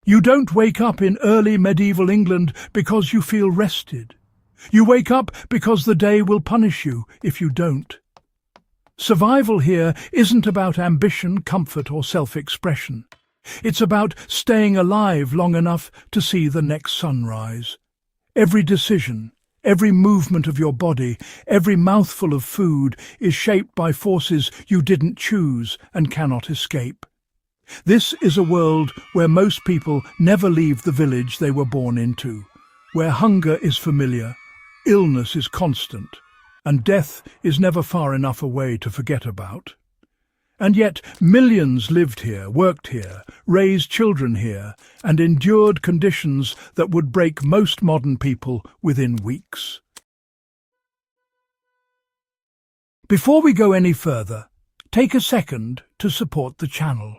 You don't wake up in early medieval England because you feel rested. You wake up because the day will punish you if you don't. Survival here isn't about ambition, comfort, or self-expression. It's about staying alive long enough to see the next sunrise. Every decision, every movement of your body, every mouthful of food is shaped by forces you didn't choose and cannot escape. This is a world where most people never leave the village they were born into, where hunger is familiar, illness is constant, and death is never far enough away to forget about. And yet millions lived here, worked here, raised children here, and endured conditions that would break most modern people within weeks. Before we go any further, take a second to support the channel.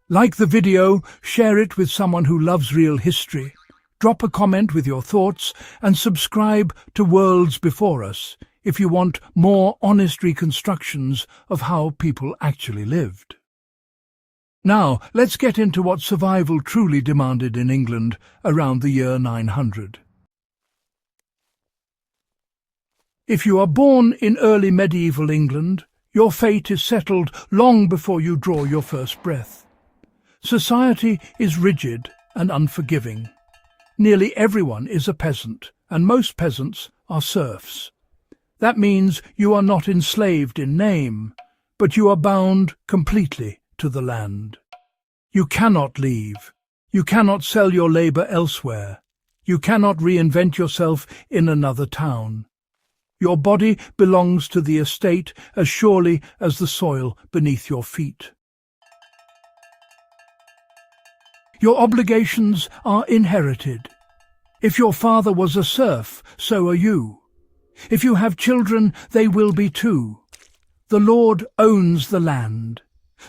Like the video, share it with someone who loves real history, drop a comment with your thoughts, and subscribe to Worlds Before Us if you want more honest reconstructions of how people actually lived. Now, let's get into what survival truly demanded in England around the year 900. If you are born in early medieval England, your fate is settled long before you draw your first breath. Society is rigid and unforgiving. Nearly everyone is a peasant, and most peasants are serfs. That means you are not enslaved in name, but you are bound completely to the land. You cannot leave. You cannot sell your labour elsewhere. You cannot reinvent yourself in another town. Your body belongs to the estate as surely as the soil beneath your feet. Your obligations are inherited. If your father was a serf, so are you. If you have children, they will be too. The Lord owns the land.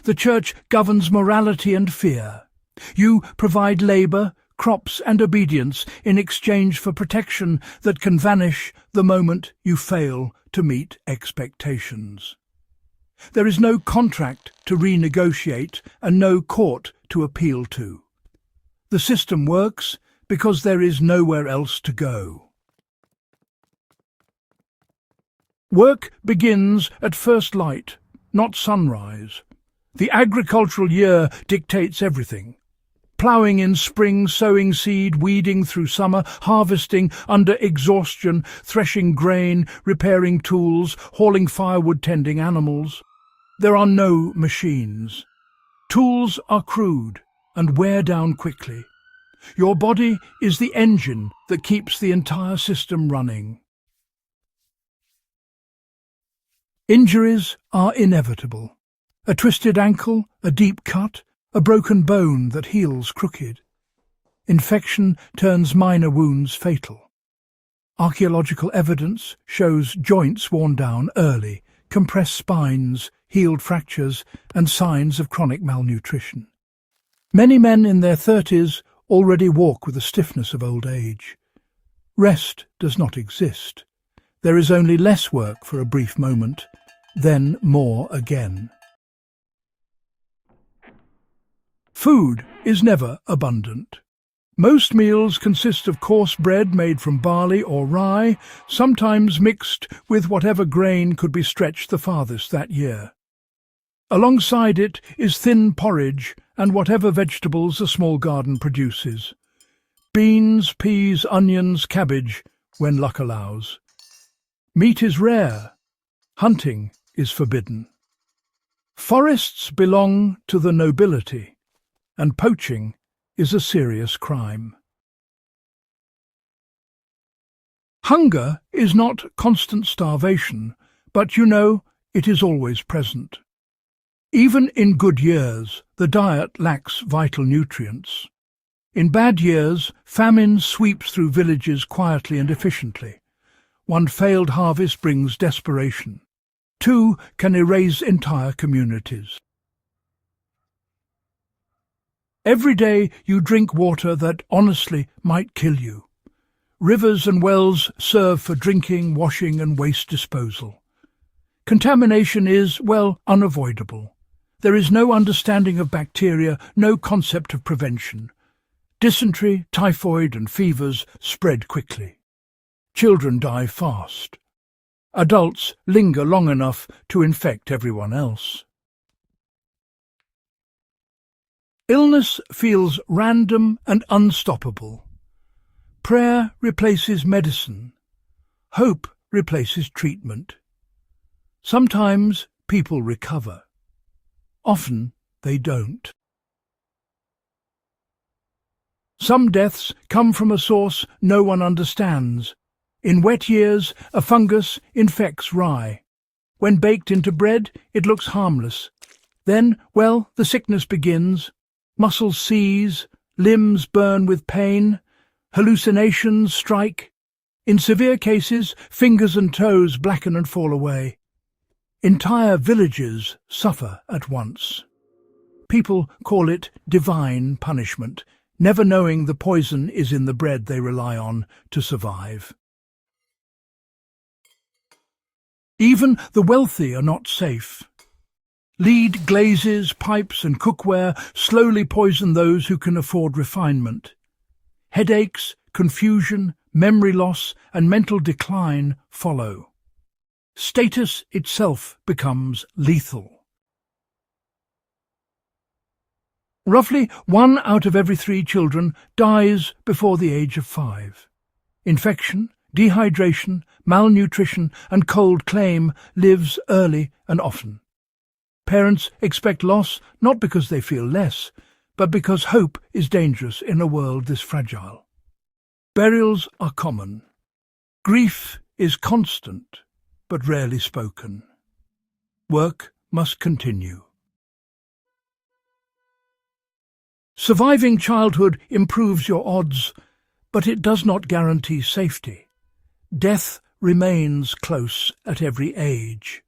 The Church governs morality and fear. You provide labour, crops and obedience in exchange for protection that can vanish the moment you fail to meet expectations. There is no contract to renegotiate and no court to appeal to. The system works because there is nowhere else to go. Work begins at first light, not sunrise. The agricultural year dictates everything. Ploughing in spring, sowing seed, weeding through summer, harvesting under exhaustion, threshing grain, repairing tools, hauling firewood, tending animals. There are no machines. Tools are crude and wear down quickly. Your body is the engine that keeps the entire system running. Injuries are inevitable. A twisted ankle, a deep cut, a broken bone that heals crooked. Infection turns minor wounds fatal. Archaeological evidence shows joints worn down early, compressed spines, healed fractures, and signs of chronic malnutrition. Many men in their 30s already walk with the stiffness of old age. Rest does not exist. There is only less work for a brief moment, then more again. Food is never abundant. Most meals consist of coarse bread made from barley or rye, sometimes mixed with whatever grain could be stretched the farthest that year. Alongside it is thin porridge and whatever vegetables a small garden produces. Beans, peas, onions, cabbage, when luck allows. Meat is rare. Hunting is forbidden. Forests belong to the nobility, and poaching is a serious crime. Hunger is not constant starvation, but it is always present. Even in good years, the diet lacks vital nutrients. In bad years, famine sweeps through villages quietly and efficiently. One failed harvest brings desperation. Two can erase entire communities. Every day you drink water that honestly might kill you. Rivers and wells serve for drinking, washing and waste disposal. Contamination is, unavoidable. There is no understanding of bacteria, no concept of prevention. Dysentery, typhoid and fevers spread quickly. Children die fast. Adults linger long enough to infect everyone else. Illness feels random and unstoppable. Prayer replaces medicine. Hope replaces treatment. Sometimes people recover. Often they don't. Some deaths come from a source no one understands. In wet years, a fungus infects rye. When baked into bread, it looks harmless. Then, well, the sickness begins. Muscles seize, limbs burn with pain, hallucinations strike. In severe cases, fingers and toes blacken and fall away. Entire villages suffer at once. People call it divine punishment, never knowing the poison is in the bread they rely on to survive. Even the wealthy are not safe. Lead glazes, pipes and cookware slowly poison those who can afford refinement. Headaches, confusion, memory loss and mental decline follow. Status itself becomes lethal. Roughly 1 out of every 3 children dies before the age of 5. Infection, dehydration, malnutrition and cold claim lives early and often. Parents expect loss not because they feel less, but because hope is dangerous in a world this fragile. Burials are common. Grief is constant, but rarely spoken. Work must continue. Surviving childhood improves your odds, but it does not guarantee safety. Death remains close at every age.